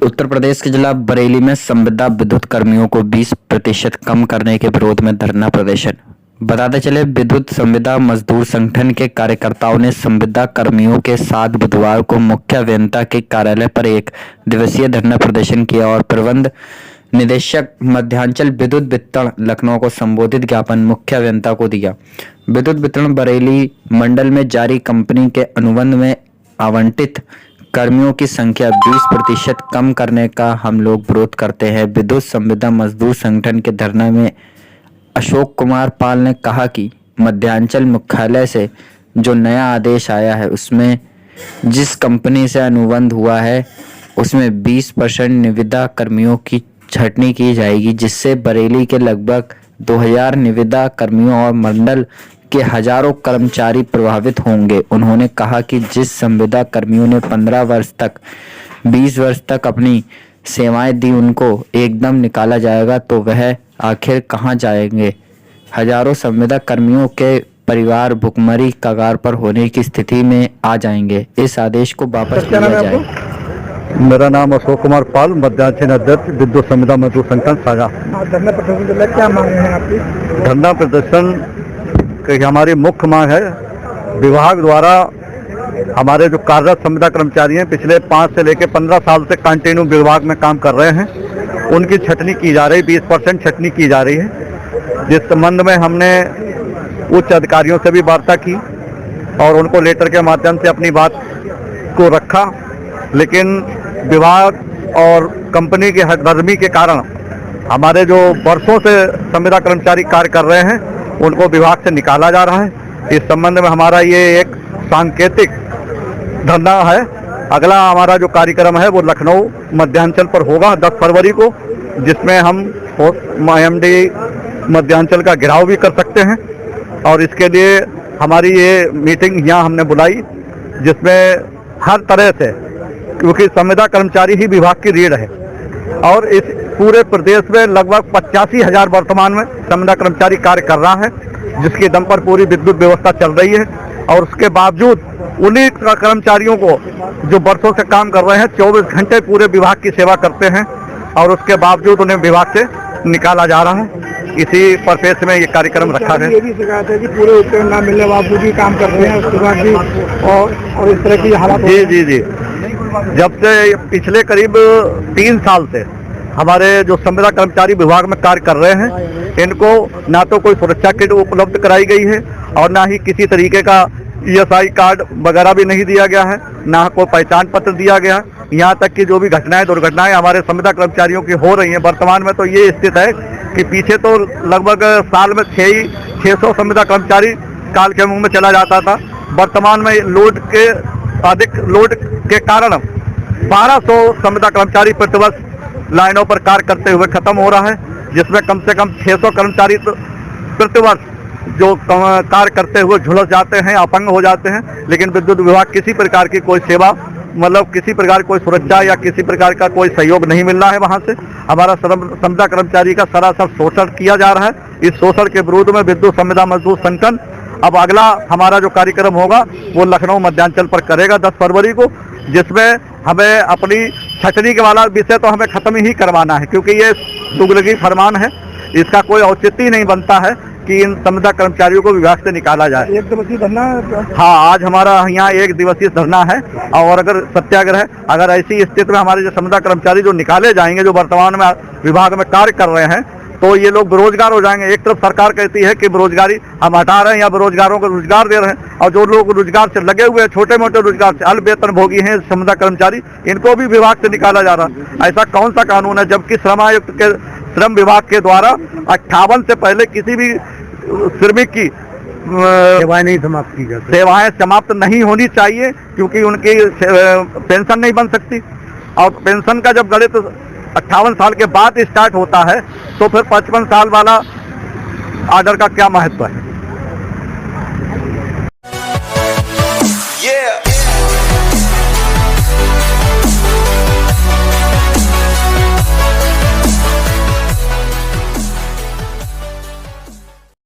उत्तर प्रदेश के जिला बरेली में संविदा विद्युत कर्मियों को 20% कम करने के विरोध में धरना प्रदर्शन। बताते चले, विद्युत संविदा मजदूर संगठन के कार्यकर्ताओं ने संविदा कर्मियों के साथ बुधवार को मुख्य अभियंता के कार्यालय पर एक दिवसीय धरना प्रदर्शन किया और प्रबंध निदेशक मध्यांचल विद्युत वितरण लखनऊ को संबोधित ज्ञापन मुख्य अभियंता को दिया। विद्युत वितरण बरेली मंडल में जारी कंपनी के अनुबंध में आवंटित कर्मियों की संख्या 20% कम करने का हम लोग विरोध करते हैं। विद्युत संविदा मजदूर संगठन के धरना में अशोक कुमार पाल ने कहा कि मध्यांचल मुख्यालय से जो नया आदेश आया है उसमें जिस कंपनी से अनुबंध हुआ है उसमें 20% निविदा कर्मियों की छंटनी की जाएगी, जिससे बरेली के लगभग 2000 निविदा कर्मियों और मंडल के हजारों कर्मचारी प्रभावित होंगे। उन्होंने कहा कि जिस संविदा कर्मियों ने 15 वर्ष तक 20 वर्ष तक अपनी सेवाएं दी उनको एकदम निकाला जाएगा तो वह आखिर कहां जाएंगे। हजारों संविदा कर्मियों के परिवार भुखमरी कगार पर होने की स्थिति में आ जाएंगे। इस आदेश को वापस लिया जाए। मेरा नाम अशोक कुमार पाल, मध्यांचल अध्यक्ष विद्युत संविदा मजदूर संगठन साझा। धरना प्रदर्शन के लिए क्या मांग है आपकी? धरना प्रदर्शन की हमारी मुख्य मांग है, विभाग द्वारा हमारे जो कार्यरत संविदा कर्मचारी हैं पिछले 5 से लेकर 15 साल से कंटिन्यू विभाग में काम कर रहे हैं, उनकी छंटनी की जा रही, 20% छंटनी की जा रही है। जिस संबंध में हमने उच्च अधिकारियों से भी वार्ता की और उनको लेटर के माध्यम से अपनी बात को रखा, लेकिन विभाग और कंपनी की हठधर्मी के कारण हमारे जो वर्षों से संविदा कर्मचारी कार्य कर रहे हैं उनको विभाग से निकाला जा रहा है। इस संबंध में हमारा ये एक सांकेतिक धरना है। अगला हमारा जो कार्यक्रम है वो लखनऊ मध्यांचल पर होगा 10 फरवरी को, जिसमें हम MD मध्यांचल का घेराव भी कर सकते हैं और इसके लिए हमारी ये मीटिंग यहाँ हमने बुलाई, जिसमें हर तरह से, क्योंकि संविदा कर्मचारी ही विभाग की रीढ़ है और इस पूरे प्रदेश में लगभग 85,000 वर्तमान में संविदा कर्मचारी कार्य कर रहा है, जिसके दम पर पूरी विद्युत व्यवस्था चल रही है। और उसके बावजूद उन्हीं कर्मचारियों को जो वर्षों से काम कर रहे हैं 24 घंटे पूरे विभाग की सेवा करते हैं और उसके बावजूद उन्हें विभाग से निकाला जा रहा है। इसी परिपेक्ष में ये कार्यक्रम रखा है। ये भी शिकायत है कि पूरे उपकरण ना मिलने बावजूद भी काम करते हैं, उसके बाद भी और इस तरह की हालात। जी, जब से पिछले करीब 3 साल से हमारे जो संविदा कर्मचारी विभाग में कार्य कर रहे हैं, इनको ना तो कोई सुरक्षा किट उपलब्ध कराई गई है और ना ही किसी तरीके का ESI कार्ड वगैरह भी नहीं दिया गया है, ना कोई पहचान पत्र दिया गया है। यहाँ तक कि जो भी घटनाएं दुर्घटनाएं हमारे संविदा कर्मचारियों की हो रही हैं वर्तमान में, तो ये स्थिति है कि पीछे तो लगभग साल में 600 संविदा कर्मचारी काल के मुंह में चला जाता था। वर्तमान में अधिक लोड के कारण 1200 संविदा कर्मचारी प्रतिवर्ष लाइनों पर कार्य करते हुए खत्म हो रहा है, जिसमें कम से कम 600 कर्मचारी प्रतिवर्ष जो कार्य करते हुए झुलस जाते हैं, अपंग हो जाते हैं। लेकिन विद्युत विभाग किसी प्रकार की कोई सेवा, मतलब किसी प्रकार की कोई सुरक्षा या किसी प्रकार का कोई सहयोग नहीं मिल रहा है। वहां से हमारा संविदा कर्मचारी का सरासर शोषण किया जा रहा है। इस शोषण के विरोध में विद्युत संविदा मजदूर संगठन अब अगला हमारा जो कार्यक्रम होगा वो लखनऊ मध्यांचल पर करेगा 10 फरवरी को, जिसमें हमें अपनी छंटनी के वाला विषय तो हमें खत्म ही करवाना है, क्योंकि ये दुगलगी फरमान है, इसका कोई औचित्य नहीं बनता है कि इन संविदा कर्मचारियों को विभाग से निकाला जाए। 1 दिवसीय धरना? हाँ, आज हमारा यहाँ 1 दिवसीय धरना है और अगर सत्याग्रह, अगर ऐसी स्थिति में हमारे जो संविदा कर्मचारी जो निकाले जाएंगे, जो वर्तमान में विभाग में कार्य कर रहे हैं, तो ये लोग बेरोजगार हो जाएंगे। एक तरफ सरकार कहती है कि बेरोजगारी हम हटा रहे हैं या बेरोजगारों को रोजगार दे रहे हैं, और जो लोग रोजगार से लगे हुए हैं, छोटे मोटे रोजगार से अल्प वेतन भोगी हैं संविदा कर्मचारी, इनको भी विभाग से निकाला जा रहा है। ऐसा कौन सा कानून है, जबकि श्रम आयुक्त के श्रम विभाग के द्वारा 58 से पहले किसी भी श्रमिक की सेवाएं समाप्त नहीं होनी चाहिए, क्योंकि उनकी पेंशन नहीं बन सकती। और पेंशन का जब गणित 58 साल के बाद स्टार्ट होता है तो फिर 55 साल वाला आर्डर का क्या महत्व है।